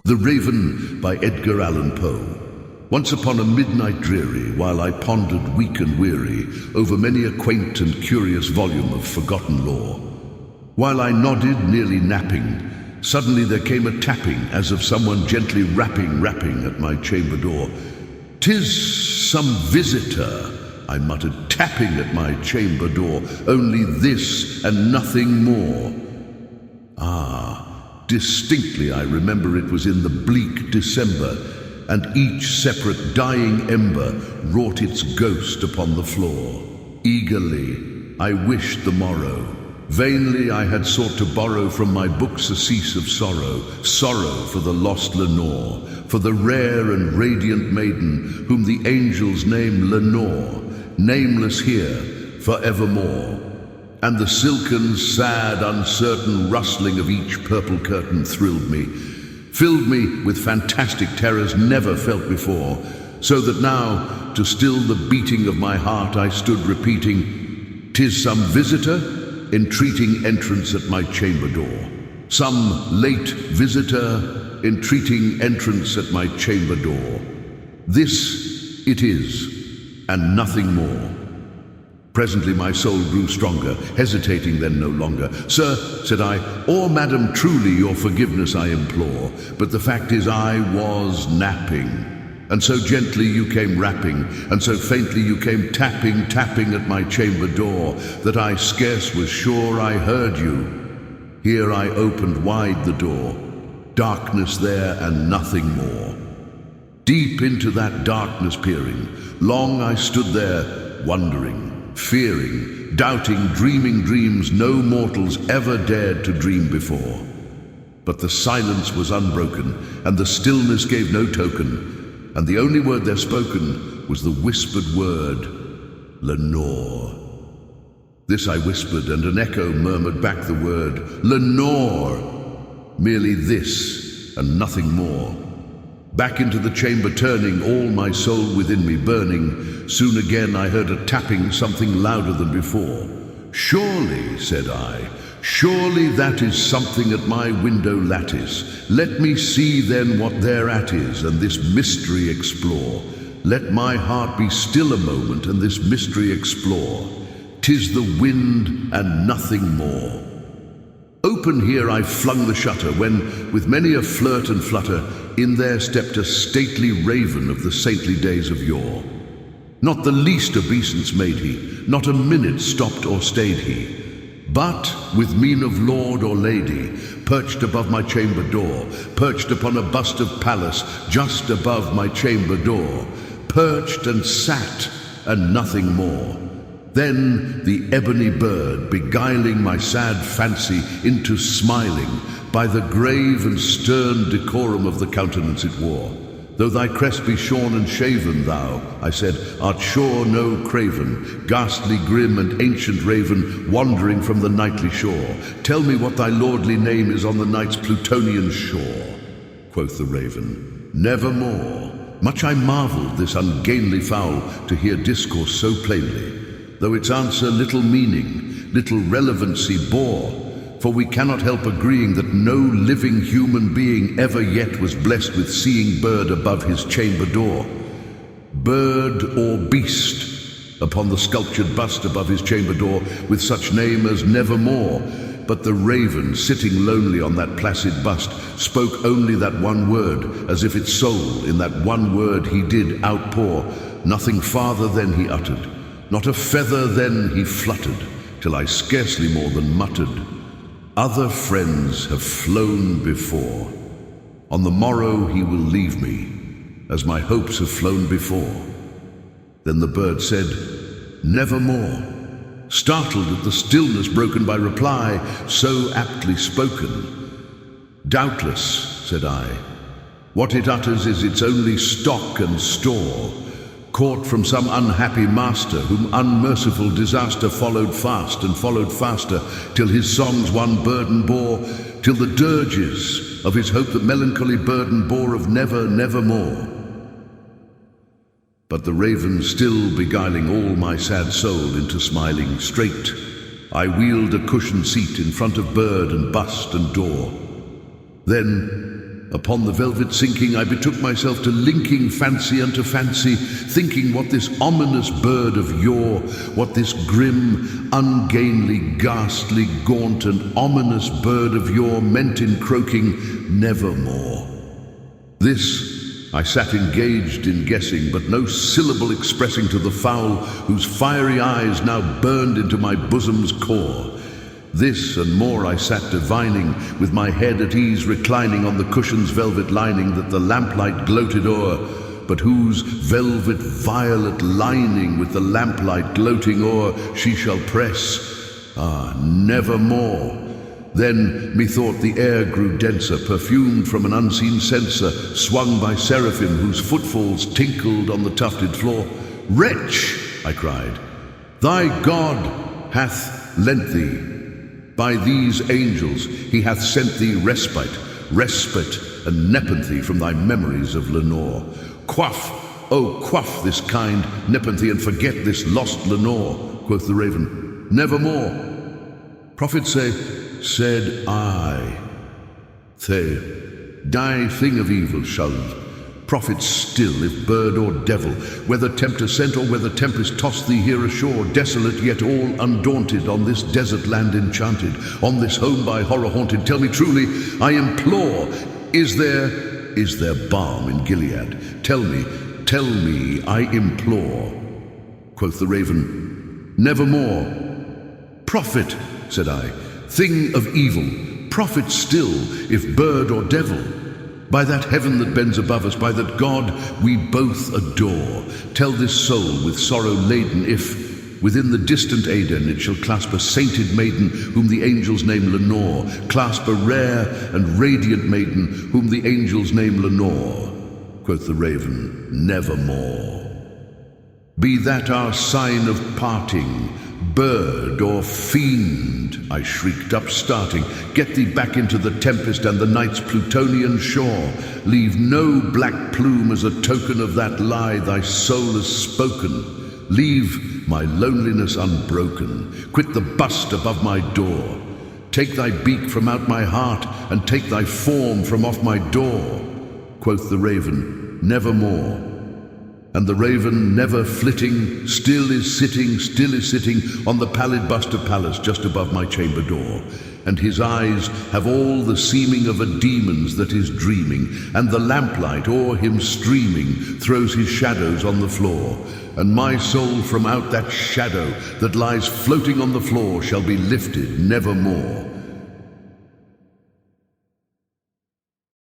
The Raven by Edgar Allan Poe. Once upon a midnight dreary, while I pondered weak and weary over many a quaint and curious volume of forgotten lore, while I nodded, nearly napping, suddenly there came a tapping, as of someone gently rapping at my chamber door. "'Tis some visitor," I muttered, "tapping at my chamber door, only this and nothing more." Distinctly I remember it was in the bleak December, and each separate dying ember wrought its ghost upon the floor. Eagerly I wished the morrow. Vainly I had sought to borrow from my book surcease of sorrow, sorrow for the lost Lenore, for the rare and radiant maiden whom the angels name Lenore, nameless here forevermore. And the silken, sad, uncertain rustling of each purple curtain thrilled me, filled me with fantastic terrors never felt before, so that now, to still the beating of my heart, I stood repeating, "'Tis some visitor entreating entrance at my chamber door. Some late visitor entreating entrance at my chamber door. This it is, and nothing more." Presently my soul grew stronger, hesitating then no longer. "Sir," said I, "or madam, truly your forgiveness I implore, but the fact is I was napping, and so gently you came rapping, and so faintly you came tapping at my chamber door, that I scarce was sure I heard you. Here I opened wide the door, darkness there and nothing more. Deep into that darkness peering, long I stood there, wondering, fearing, doubting, dreaming dreams no mortals ever dared to dream before. But the silence was unbroken, and the stillness gave no token, and the only word there spoken was the whispered word, Lenore. This I whispered, and an echo murmured back the word, Lenore. Merely this, and nothing more. Back into the chamber turning, all my soul within me burning, soon again I heard a tapping, something louder than before. "Surely," said I, "surely that is something at my window lattice. Let me see then what thereat is, and this mystery explore. Let my heart be still a moment, and this mystery explore. 'Tis the wind and nothing more." Open here I flung the shutter, when, with many a flirt and flutter, in there stepped a stately raven of the saintly days of yore. Not the least obeisance made he, not a minute stopped or stayed he, but, with mien of lord or lady, perched above my chamber door, perched upon a bust of Pallas just above my chamber door, perched and sat, and nothing more. Then the ebony bird, beguiling my sad fancy into smiling, by the grave and stern decorum of the countenance it wore. "Though thy crest be shorn and shaven, thou," I said, "art sure no craven, ghastly, grim, and ancient raven, wandering from the nightly shore. Tell me what thy lordly name is on the night's Plutonian shore." Quoth the raven, "Nevermore." Much I marvelled this ungainly fowl to hear discourse so plainly, though its answer little meaning, little relevancy bore, for we cannot help agreeing that no living human being ever yet was blessed with seeing bird above his chamber door. Bird or beast upon the sculptured bust above his chamber door, with such name as Nevermore. But the raven, sitting lonely on that placid bust, spoke only that one word, as if its soul in that one word he did outpour. Nothing farther then he uttered, not a feather then he fluttered, till I scarcely more than muttered, "Other friends have flown before. On the morrow he will leave me, as my hopes have flown before." Then the bird said, "Nevermore," startled at the stillness broken by reply so aptly spoken. "Doubtless," said I, "what it utters is its only stock and store, caught from some unhappy master, whom unmerciful disaster followed fast and followed faster, till his songs one burden bore, till the dirges of his hope that melancholy burden bore of never, nevermore." But the raven still beguiling all my sad soul into smiling straight, I wheeled a cushioned seat in front of bird and bust and door. Then, Upon the velvet sinking, I betook myself to linking fancy unto fancy, thinking what this ominous bird of yore, what this grim, ungainly, ghastly, gaunt, and ominous bird of yore meant in croaking Nevermore. This I sat engaged in guessing, but no syllable expressing to the fowl whose fiery eyes now burned into my bosom's core. This and more I sat divining, with my head at ease reclining on the cushion's velvet lining that the lamplight gloated o'er, but whose velvet violet lining with the lamplight gloating o'er she shall press, nevermore. Then methought the air grew denser, perfumed from an unseen censer, swung by seraphim whose footfalls tinkled on the tufted floor. "Wretch," I cried, "thy God hath lent thee. By these angels he hath sent thee respite and nepenthe from thy memories of Lenore. Quaff, oh quaff this kind nepenthe and forget this lost Lenore," quoth the raven. "Nevermore." Prophet say, said I, "Thay, die thing of evil shall prophet still, if bird or devil, whether tempter sent or whether tempest toss thee here ashore, desolate yet all undaunted, on this desert land enchanted, on this home by horror haunted. Tell me truly, I implore, is there balm in Gilead? Tell me, I implore." Quoth the raven, "Nevermore." "Prophet," said I, "thing of evil, prophet still, if bird or devil. By that heaven that bends above us, by that God we both adore, tell this soul with sorrow laden if, within the distant Aden, it shall clasp a sainted maiden whom the angels name Lenore, clasp a rare and radiant maiden whom the angels name Lenore." Quoth the raven, "Nevermore." "Be that our sign of parting, bird or fiend," I shrieked, upstarting, "get thee back into the tempest and the night's Plutonian shore. Leave no black plume as a token of that lie thy soul has spoken. Leave my loneliness unbroken. Quit the bust above my door. Take thy beak from out my heart, and take thy form from off my door." Quoth the raven, "Nevermore." And the raven, never flitting, still is sitting on the pallid bust of Pallas just above my chamber door. And his eyes have all the seeming of a demon's that is dreaming, and the lamplight o'er him streaming throws his shadows on the floor. And my soul from out that shadow that lies floating on the floor shall be lifted nevermore.